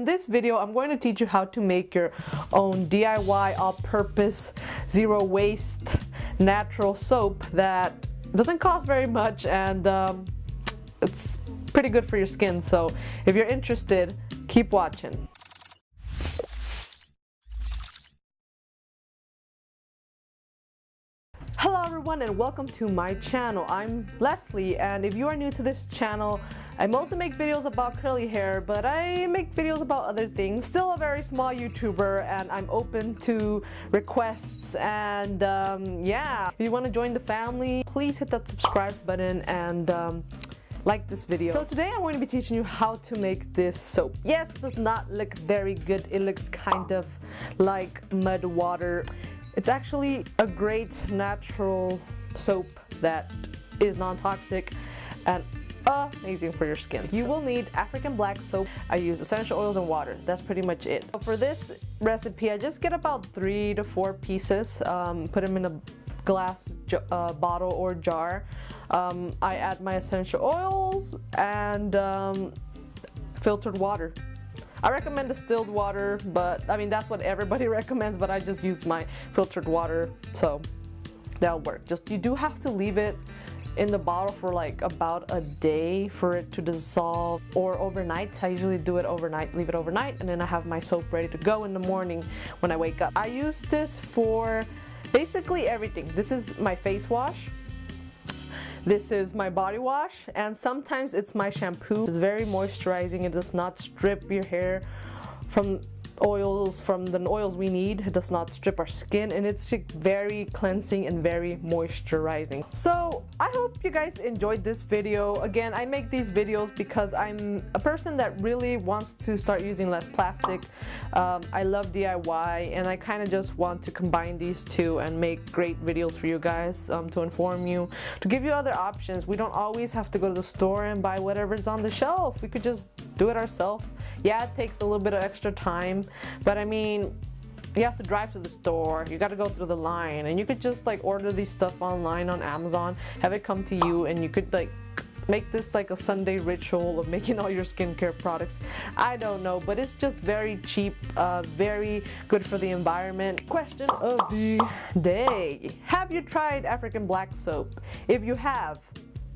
in this video, I'm going to teach you how to make your own DIY all-purpose, zero waste, natural soap that doesn't cost very much and it's pretty good for your skin. So if you're interested, keep watching. Hello everyone and welcome to my channel. I'm Leslie, and if you are new to this channel, I mostly make videos about curly hair, but I make videos about other things. Still a very small YouTuber, and I'm open to requests, and yeah, if you want to join the family, please hit that subscribe button and like this video. So today I'm going to be teaching you how to make this soap. Yes, it does not look very good. It looks kind of like mud water. It's actually a great natural soap that is non-toxic and amazing for your skin. You will need African black soap. I use essential oils and water. That's pretty much it. So for this recipe, I just get about 3 to 4 pieces, put them in a glass bottle or jar. I add my essential oils and filtered water. I recommend distilled water, but I mean that's what everybody recommends, but I just use my filtered water, so that'll work. Just you do have to leave it in the bottle for like about a day for it to dissolve, or overnight. I usually do it overnight, leave it overnight, and then I have my soap ready to go in the morning when I wake up. I use this for basically everything. This is my face wash. This is my body wash, and sometimes it's my shampoo. It's very moisturizing. It does not strip your hair from the oils we need. It does not strip our skin, and it's very cleansing and very moisturizing. So I hope you guys enjoyed this video. Again, I make these videos because I'm a person that really wants to start using less plastic. I love DIY, and I kind of just want to combine these two and make great videos for you guys, to inform you, to give you other options. We don't always have to go to the store and buy whatever's on the shelf. We could just do it ourselves. Yeah, it takes a little bit of extra time, but I mean, you have to drive to the store, you got to go through the line, and you could just like order these stuff online on Amazon, have it come to you, and you could like make this like a Sunday ritual of making all your skincare products. I don't know, but it's just very cheap, very good for the environment. Question of the day: have you tried African black soap? If you have,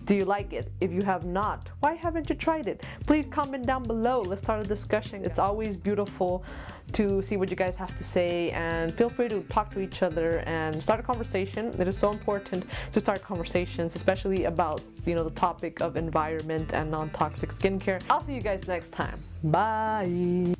do you like it? If you have not, why haven't you tried it? Please comment down below. Let's start a discussion. It's always beautiful to see what you guys have to say, and feel free to talk to each other and start a conversation. It is so important to start conversations, especially about, you know, the topic of environment and non-toxic skincare. I'll see you guys next time. Bye.